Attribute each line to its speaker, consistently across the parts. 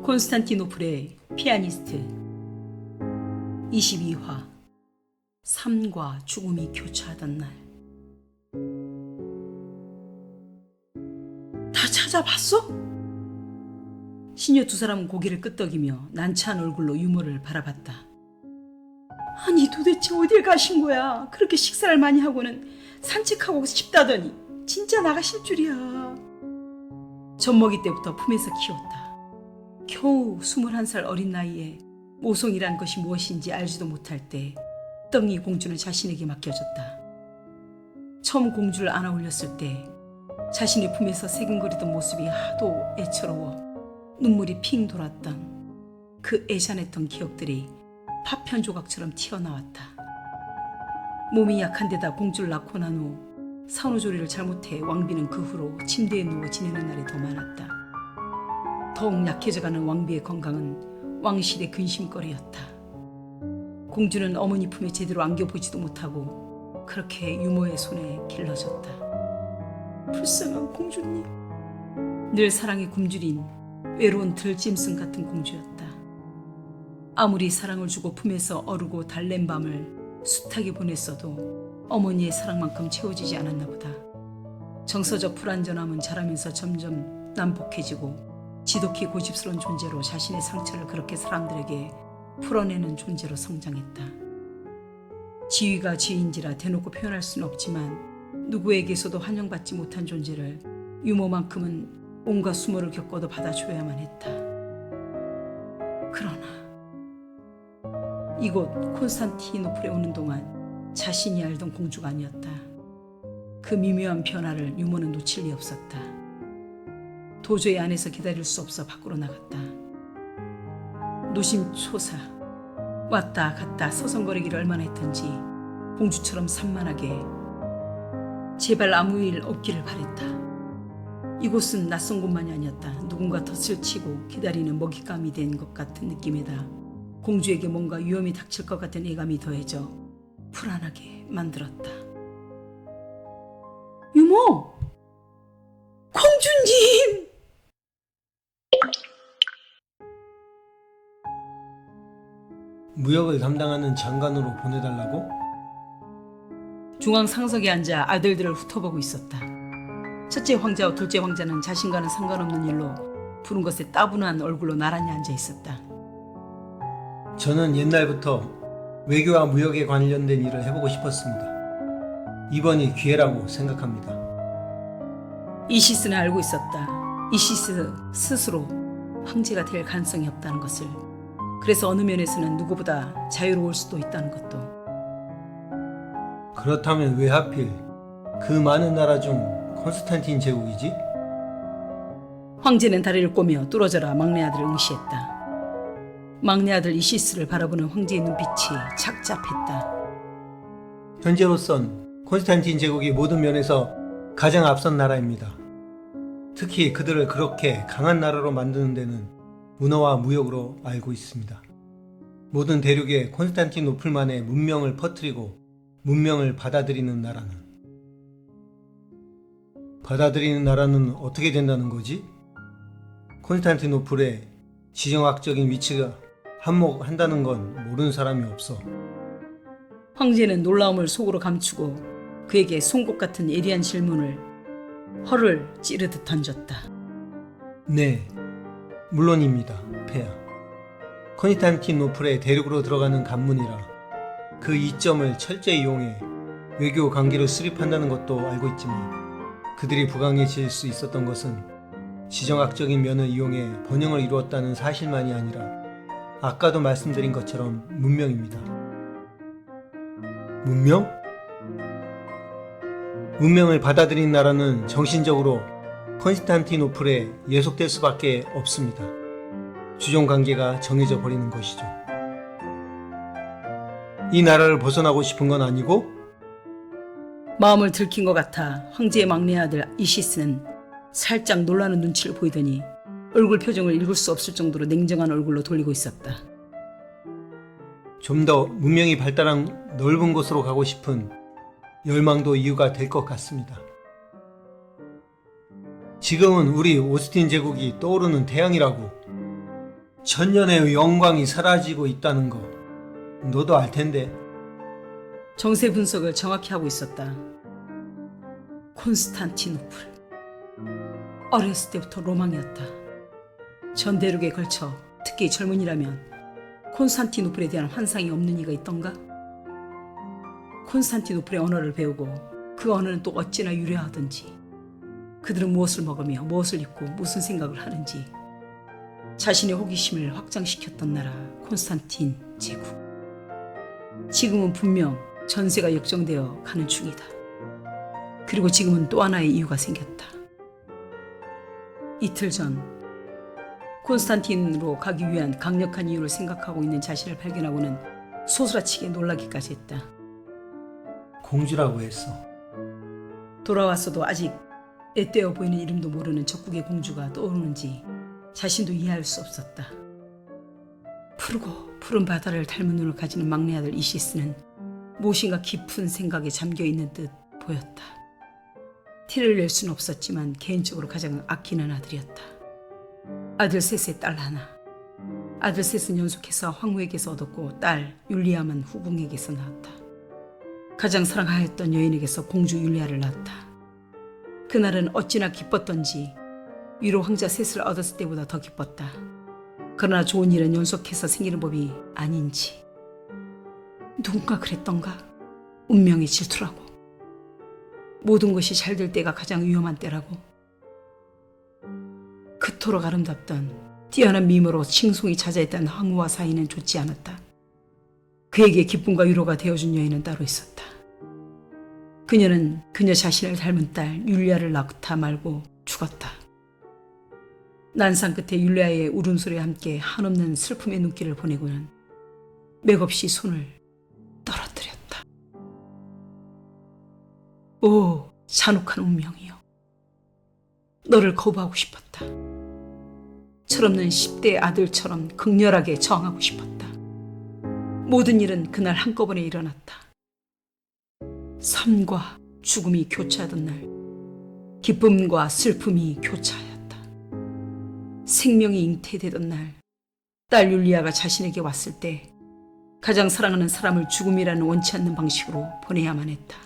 Speaker 1: 콘스탄티노플의 피아니스트 22화 삶과 죽음이 교차하던 날. 다 찾아봤어? 시녀 두 사람은 고개를 끄덕이며 난처한 얼굴로 유모를 바라봤다. 아니 도대체 어딜 가신 거야? 그렇게 식사를 많이 하고는 산책하고 싶다더니 진짜 나가실 줄이야. 젖먹이 때부터 품에서 키웠다. 겨우 21살 어린 나이에 모성이란 것이 무엇인지 알지도 못할 때 떡니 공주는 자신에게 맡겨졌다. 처음 공주를 안아 올렸을 때 자신의 품에서 새근거리던 모습이 하도 애처로워 눈물이 핑 돌았던 그 애잔했던 기억들이 파편 조각처럼 튀어나왔다. 몸이 약한 데다 공주를 낳고 난 후 산후조리를 잘못해 왕비는 그 후로 침대에 누워 지내는 날이 더 많았다. 더욱 약해져가는 왕비의 건강은 왕실의 근심거리였다. 공주는 어머니 품에 제대로 안겨보지도 못하고 그렇게 유모의 손에 길러졌다. 불쌍한 공주님. 늘 사랑에 굶주린 외로운 들짐승 같은 공주였다. 아무리 사랑을 주고 품에서 어르고 달랜 밤을 숱하게 보냈어도 어머니의 사랑만큼 채워지지 않았나 보다. 정서적 불완전함은 자라면서 점점 난폭해지고 지독히 고집스러운 존재로 자신의 상처를 그렇게 사람들에게 풀어내는 존재로 성장했다. 지위가 지위인지라 대놓고 표현할 수는 없지만 누구에게서도 환영받지 못한 존재를 유모만큼은 온갖 수모를 겪어도 받아줘야만 했다. 그러나 이곳 콘스탄티노플에 오는 동안 자신이 알던 공주가 아니었다. 그 미묘한 변화를 유모는 놓칠 리 없었다. 도저히 안에서 기다릴 수 없어 밖으로 나갔다. 노심초사 왔다 갔다 서성거리기를 얼마나 했던지 공주처럼 산만하게 제발 아무 일 없기를 바랬다. 이곳은 낯선 곳만이 아니었다. 누군가 덫을 치고 기다리는 먹잇감이 된 것 같은 느낌에다 공주에게 뭔가 위험이 닥칠 것 같은 예감이 더해져 불안하게 만들었다. 유모! 공주님!
Speaker 2: 무역을 담당하는 장관으로 보내달라고?
Speaker 1: 중앙 상석에 앉아 아들들을 훑어보고 있었다. 첫째 황자와 둘째 황자는 자신과는 상관없는 일로 부른 것에 따분한 얼굴로 나란히 앉아 있었다.
Speaker 2: 저는 옛날부터 외교와 무역에 관련된 일을 해보고 싶었습니다. 이번이 기회라고 생각합니다.
Speaker 1: 이시스는 알고 있었다. 이시스 스스로 황제가 될 가능성이 없다는 것을. 그래서 어느 면에서는 누구보다 자유로울 수도 있다는 것도.
Speaker 2: 그렇다면 왜 하필 그 많은 나라 중 콘스탄틴 제국이지?
Speaker 1: 황제는 다리를 꼬며 뚫어져라 막내 아들을 응시했다. 막내 아들 이시스를 바라보는 황제의 눈빛이 착잡했다.
Speaker 2: 현재로선 콘스탄틴 제국이 모든 면에서 가장 앞선 나라입니다. 특히 그들을 그렇게 강한 나라로 만드는 데는 문화와 무역으로 알고 있습니다. 모든 대륙에 콘스탄티노플만의 문명을 퍼뜨리고 문명을 받아들이는 나라는 어떻게 된다는 거지? 콘스탄티노플의 지정학적인 위치가 한몫한다는 건 모르는 사람이 없어.
Speaker 1: 황제는 놀라움을 속으로 감추고 그에게 송곳 같은 예리한 질문을 허를 찌르듯 던졌다.
Speaker 2: 네, 물론입니다, 폐하. 콘스탄티노플의 대륙으로 들어가는 관문이라 그 이점을 철저히 이용해 외교 관계를 수립한다는 것도 알고 있지만 그들이 부강해질 수 있었던 것은 지정학적인 면을 이용해 번영을 이루었다는 사실만이 아니라 아까도 말씀드린 것처럼 문명입니다. 문명? 문명을 받아들인 나라는 정신적으로 콘스탄티노플에 예속될 수밖에 없습니다. 주종 관계가 정해져 버리는 것이죠. 이 나라를 벗어나고 싶은 건 아니고?
Speaker 1: 마음을 들킨 것 같아 황제의 막내 아들 이시스는 살짝 놀라는 눈치를 보이더니 얼굴 표정을 읽을 수 없을 정도로 냉정한 얼굴로 돌리고 있었다.
Speaker 2: 좀 더 문명이 발달한 넓은 곳으로 가고 싶은 열망도 이유가 될 것 같습니다. 지금은 우리 오스틴 제국이 떠오르는 태양이라고. 천년의 영광이 사라지고 있다는 거 너도 알 텐데.
Speaker 1: 정세 분석을 정확히 하고 있었다. 콘스탄티노플. 어렸을 때부터 로망이었다. 전 대륙에 걸쳐 특히 젊은이라면 콘스탄티노플에 대한 환상이 없는 이가 있던가? 콘스탄티노플의 언어를 배우고 그 언어는 또 어찌나 유려하던지, 그들은 무엇을 먹으며 무엇을 입고 무슨 생각을 하는지 자신의 호기심을 확장시켰던 나라 콘스탄틴 제국. 지금은 분명 전세가 역정되어 가는 중이다. 그리고 지금은 또 하나의 이유가 생겼다. 이틀 전 콘스탄틴으로 가기 위한 강력한 이유를 생각하고 있는 자신을 발견하고는 소스라치게 놀라기까지 했다.
Speaker 2: 공주라고 했어.
Speaker 1: 돌아왔어도 아직 앳되어 보이는 이름도 모르는 적국의 공주가 떠오르는지 자신도 이해할 수 없었다. 푸르고 푸른 바다를 닮은 눈을 가지는 막내 아들 이시스는 무엇인가 깊은 생각에 잠겨있는 듯 보였다. 티를 낼 수는 없었지만 개인적으로 가장 아끼는 아들이었다. 아들 셋에 딸 하나. 아들 셋은 연속해서 황후에게서 얻었고 딸 율리아만 후궁에게서 낳았다. 가장 사랑하였던 여인에게서 공주 율리아를 낳았다. 그날은 어찌나 기뻤던지 위로 황자 셋을 얻었을 때보다 더 기뻤다. 그러나 좋은 일은 연속해서 생기는 법이 아닌지. 누군가 그랬던가? 운명의 질투라고. 모든 것이 잘 될 때가 가장 위험한 때라고. 그토록 아름답던 뛰어난 미모로 칭송이 자자했던 황후와 사이는 좋지 않았다. 그에게 기쁨과 위로가 되어준 여인은 따로 있었다. 그녀는 그녀 자신을 닮은 딸 율리아를 낳다 말고 죽었다. 난상 끝에 율리아의 울음소리와 함께 한없는 슬픔의 눈길을 보내고는 맥없이 손을 떨어뜨렸다. 오, 잔혹한 운명이여. 너를 거부하고 싶었다. 철없는 10대 아들처럼 극렬하게 저항하고 싶었다. 모든 일은 그날 한꺼번에 일어났다. 삶과 죽음이 교차하던 날, 기쁨과 슬픔이 교차하였다. 생명이 잉태되던 날, 딸 율리아가 자신에게 왔을 때 가장 사랑하는 사람을 죽음이라는 원치 않는 방식으로 보내야만 했다.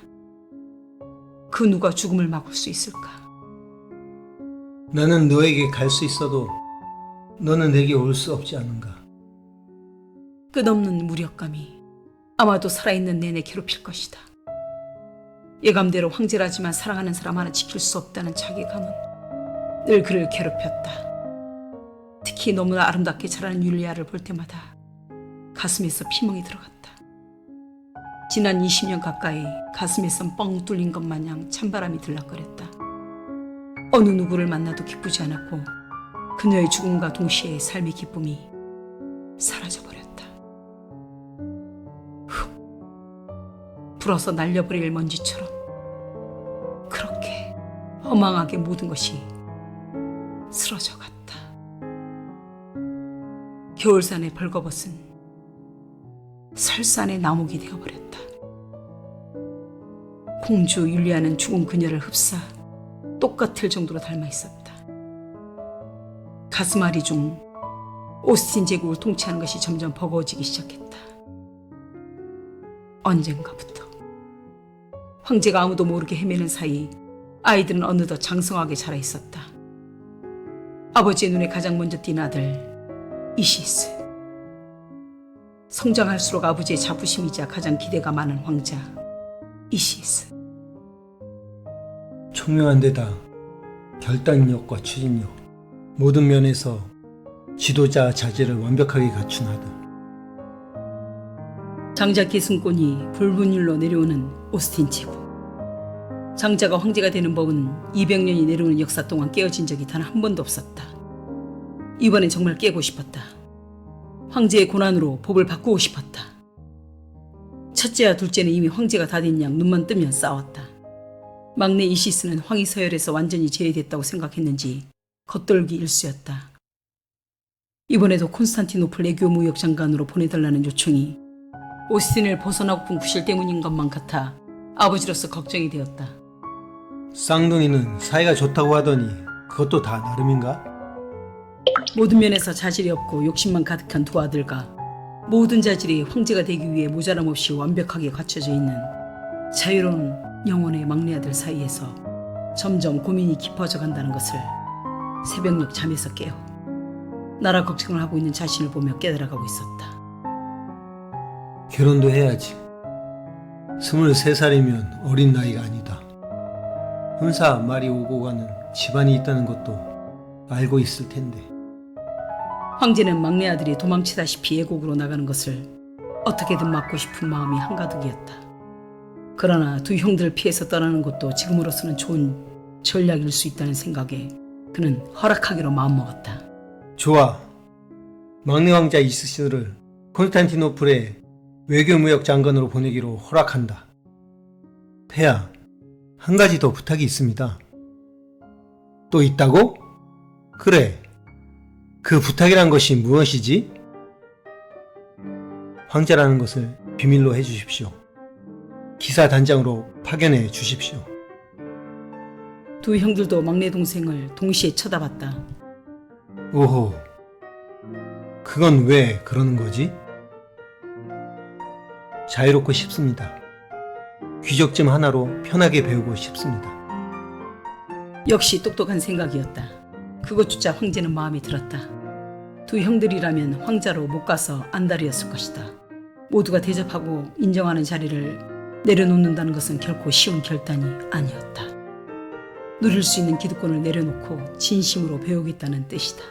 Speaker 1: 그 누가 죽음을 막을 수 있을까?
Speaker 2: 나는 너에게 갈 수 있어도 너는 내게 올 수 없지 않은가.
Speaker 1: 끝없는 무력감이 아마도 살아있는 내내 괴롭힐 것이다. 예감대로 황제라지만 사랑하는 사람 하나 지킬 수 없다는 자괴감은 늘 그를 괴롭혔다. 특히 너무나 아름답게 자라는 율리아를 볼 때마다 가슴에서 피멍이 들어갔다. 지난 20년 가까이 가슴에선 뻥 뚫린 것 마냥 찬바람이 들락거렸다. 어느 누구를 만나도 기쁘지 않았고 그녀의 죽음과 동시에 삶의 기쁨이 사라져버렸다. 훅 불어서 날려버릴 먼지처럼 그렇게 허망하게 모든 것이 쓰러져 갔다. 겨울산의 벌거벗은 설산의 나목이 되어버렸다. 공주 율리아는 죽은 그녀를 흡사 똑같을 정도로 닮아 있었다. 가슴앓이 중 오스틴 제국을 통치하는 것이 점점 버거워지기 시작했다. 언젠가부터 황제가 아무도 모르게 헤매는 사이 아이들은 어느덧 장성하게 자라 있었다. 아버지의 눈에 가장 먼저 띈 아들 이시스. 성장할수록 아버지의 자부심이자 가장 기대가 많은 황자 이시스.
Speaker 2: 총명한 데다 결단력과 추진력, 모든 면에서 지도자 자질을 완벽하게 갖춘 아들.
Speaker 1: 장자 계승권이 불분율로 내려오는 오스틴 제국. 장자가 황제가 되는 법은 200년이 내려오는 역사 동안 깨어진 적이 단 한 번도 없었다. 이번엔 정말 깨고 싶었다. 황제의 고난으로 법을 바꾸고 싶었다. 첫째와 둘째는 이미 황제가 다 된 양 눈만 뜨면 싸웠다. 막내 이시스는 황위 서열에서 완전히 제외됐다고 생각했는지 겉돌기 일쑤였다. 이번에도 콘스탄티노플 애교 무역 장관으로 보내달라는 요청이 오스틴을 벗어나고픈 구실 때문인 것만 같아 아버지로서 걱정이 되었다.
Speaker 2: 쌍둥이는 사이가 좋다고 하더니 그것도 다 나름인가?
Speaker 1: 모든 면에서 자질이 없고 욕심만 가득한 두 아들과 모든 자질이 황제가 되기 위해 모자람 없이 완벽하게 갖춰져 있는 자유로운 영혼의 막내 아들 사이에서 점점 고민이 깊어져 간다는 것을 새벽녘 잠에서 깨어 나라 걱정을 하고 있는 자신을 보며 깨달아가고 있었다.
Speaker 2: 결혼도 해야지. 23살이면 어린 나이가 아니다. 혼사 말이 오고 가는 집안이 있다는 것도 알고 있을 텐데.
Speaker 1: 황제는 막내 아들이 도망치다시피 애국으로 나가는 것을 어떻게든 막고 싶은 마음이 한가득이었다. 그러나 두 형들을 피해서 떠나는 것도 지금으로서는 좋은 전략일 수 있다는 생각에 그는 허락하기로 마음먹었다.
Speaker 2: 좋아. 막내 왕자 이시스를 콘스탄티노플의 외교무역 장관으로 보내기로 허락한다. 폐하, 한 가지 더 부탁이 있습니다. 또 있다고? 그래. 그 부탁이란 것이 무엇이지? 황제라는 것을 비밀로 해주십시오. 기사 단장으로 파견해 주십시오.
Speaker 1: 두 형들도 막내 동생을 동시에 쳐다봤다.
Speaker 2: 오호. 그건 왜 그러는 거지? 자유롭고 싶습니다. 귀족쯤 하나로 편하게 배우고 싶습니다.
Speaker 1: 역시 똑똑한 생각이었다. 그것조차 황제는 마음에 들었다. 두 형들이라면 황자로 못 가서 안달이었을 것이다. 모두가 대접하고 인정하는 자리를 내려놓는다는 것은 결코 쉬운 결단이 아니었다. 누릴 수 있는 기득권을 내려놓고 진심으로 배우겠다는 뜻이다.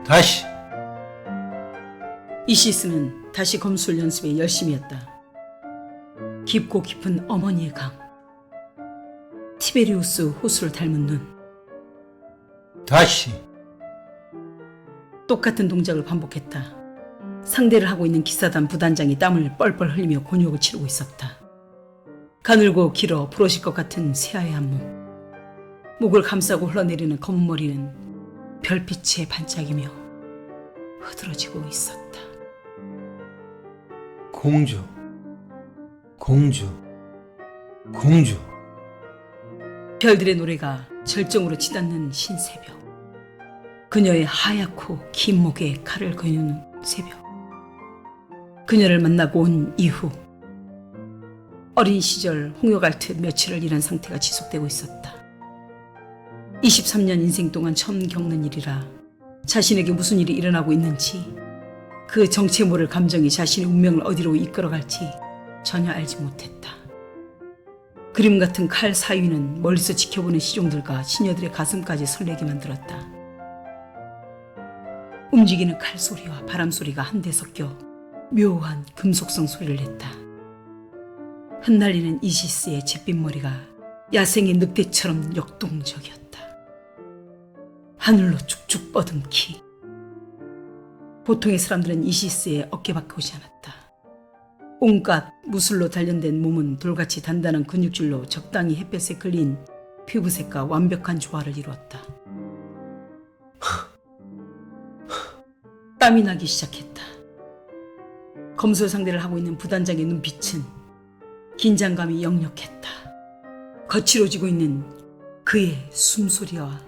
Speaker 2: 다시.
Speaker 1: 이시스는 다시 검술 연습에 열심히 했다. 깊고 깊은 어머니의 강, 티베리우스 호수를 닮은 눈,
Speaker 2: 다시.
Speaker 1: 똑같은 동작을 반복했다. 상대를 하고 있는 기사단 부단장이 땀을 뻘뻘 흘리며 곤욕을 치르고 있었다. 가늘고 길어 부러질 것 같은 새하얀 몸, 목을 감싸고 흘러내리는 검은 머리는 별빛에 반짝이며 흐드러지고 있었다.
Speaker 2: 공주, 공주, 공주.
Speaker 1: 별들의 노래가 절정으로 치닫는 신새벽. 그녀의 하얗고 긴 목에 칼을 거누는 새벽. 그녀를 만나고 온 이후 어린 시절 홍역알듯 며칠을 일한 상태가 지속되고 있었다. 23년 인생 동안 처음 겪는 일이라 자신에게 무슨 일이 일어나고 있는지, 그 정체 모를 감정이 자신의 운명을 어디로 이끌어갈지 전혀 알지 못했다. 그림 같은 칼 사위는 멀리서 지켜보는 시종들과 시녀들의 가슴까지 설레게 만들었다. 움직이는 칼 소리와 바람 소리가 한데 섞여 묘한 금속성 소리를 냈다. 흩날리는 이시스의 잿빛 머리가 야생의 늑대처럼 역동적이었다. 하늘로 쭉쭉 뻗은 키. 보통의 사람들은 이시스의 어깨밖에 오지 않았다. 온갖 무술로 단련된 몸은 돌같이 단단한 근육줄로 적당히 햇볕에 걸린 피부색과 완벽한 조화를 이루었다. 땀이 나기 시작했다. 검술 상대를 하고 있는 부단장의 눈빛은 긴장감이 역력했다. 거칠어지고 있는 그의 숨소리와